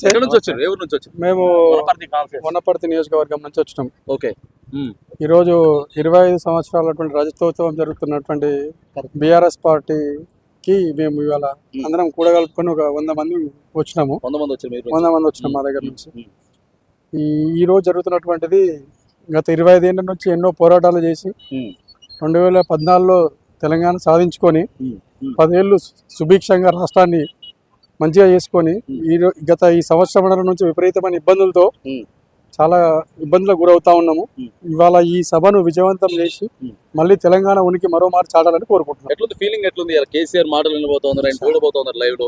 ఎక్కడి నుంచి వచ్చారు? ఎవరి నుంచి వచ్చారు? మేము వనపర్తి నియోజకవర్గం నుంచి వచ్చినాం. ఓకే. ఈరోజు 25 సంవత్సరాలటువంటి రజతోత్సవం జరుగుతున్నటువంటి బీఆర్ఎస్ పార్టీకి మేము ఇవాళ అందరం కూడగలుపుకొని ఒక 100 మంది వచ్చినాము. 100 మంది వచ్చారు. 100 మంది వచ్చినాం మా దగ్గర నుంచి. ఈ రోజు జరుగుతున్నటువంటిది గత 25 ఏళ్ళ నుంచి ఎన్నో పోరాటాలు చేసి 2014లో తెలంగాణ సాధించుకొని 10 ఏళ్ళు సుభిక్షంగా రాష్ట్రాన్ని మంచిగా చేసుకొని ఈ సంవత్సరం నుంచి విపరీతమైన ఇబ్బందులతో చాలా ఇబ్బందులకు గురవుతా ఉన్నాము. ఇవాళ ఈ సభను విజయవంతం చేసి మళ్ళీ తెలంగాణ ఉనికి మరో మారు చాటాలని కోరుకుంటున్నాం. ఎట్లుంది ఫీలింగ్? ఎట్లుంది? కేసీఆర్ మాటలు వినబోతున్నారు, ఆయన చూడబోతున్నారు లైవ్ లో.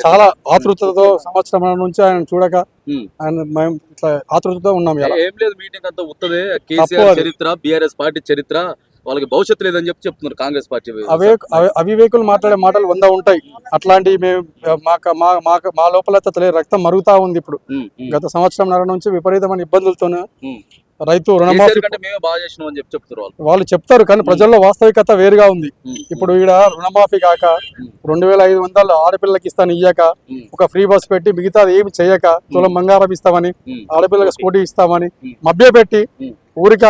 చాలా ఆతృతతో సంవత్సరం నుంచి ఆయన చూడక ఆయన మేము ఇట్లా ఆతృతతో ఉన్నాం. ఏం లేదు, మీటింగ్ అంతా ఉత్తదే. కేసీఆర్ చరిత్ర, బీఆర్ఎస్ పార్టీ చరిత్ర, వాళ్ళకి భవిష్యత్తు లేదని చెప్తున్నారు కాంగ్రెస్ పార్టీ. అవివేకులు మాట్లాడే మాటలు 100 ఉంటాయి. అట్లాంటివి మేము మా లోపల రక్తం మరుగుతా ఉంది. ఇప్పుడు గత సంవత్సరంన్నర నుంచి విపరీతమైన ఇబ్బందులతోనే రైతు రుణమాఫీ వాళ్ళు చెప్తారు, కానీ ప్రజల్లో వాస్తవికత వేరుగా ఉంది. ఇప్పుడు ఈడ రుణమాఫీ కాక 2500 ఆడపిల్లకి ఇస్తాను ఇయ్యక, ఒక ఫ్రీ బస్ పెట్టి మిగతాది ఏమి చెయ్యక, తులం బంగారం ఇస్తామని, ఆడపిల్లకి స్కూటీ ఇస్తామని మభ్యపెట్టి ఊరిక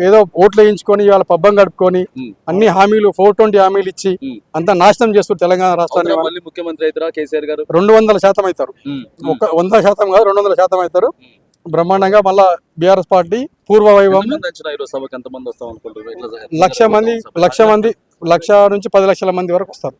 ఏదో ఓట్లు వేయించుకొని ఇవాళ పబ్బం గడుపుకొని అన్ని హామీలు 420 హామీలు ఇచ్చి అంతా నాశనం చేస్తారు తెలంగాణ రాష్ట్రాన్ని. ముఖ్యమంత్రి అవుతారా కేసీఆర్ గారు? 200% అవుతారు. 100% కాదు, 200% అవుతారు. బ్రహ్మాండంగా మళ్ళా బీఆర్ఎస్ పార్టీ పూర్వ వైభవం. 1,00,000 మంది వస్తాం అనుకుంటున్నారు. 1,00,000 మంది, 1,00,000 నుంచి 10 లక్షల మంది వరకు వస్తారు.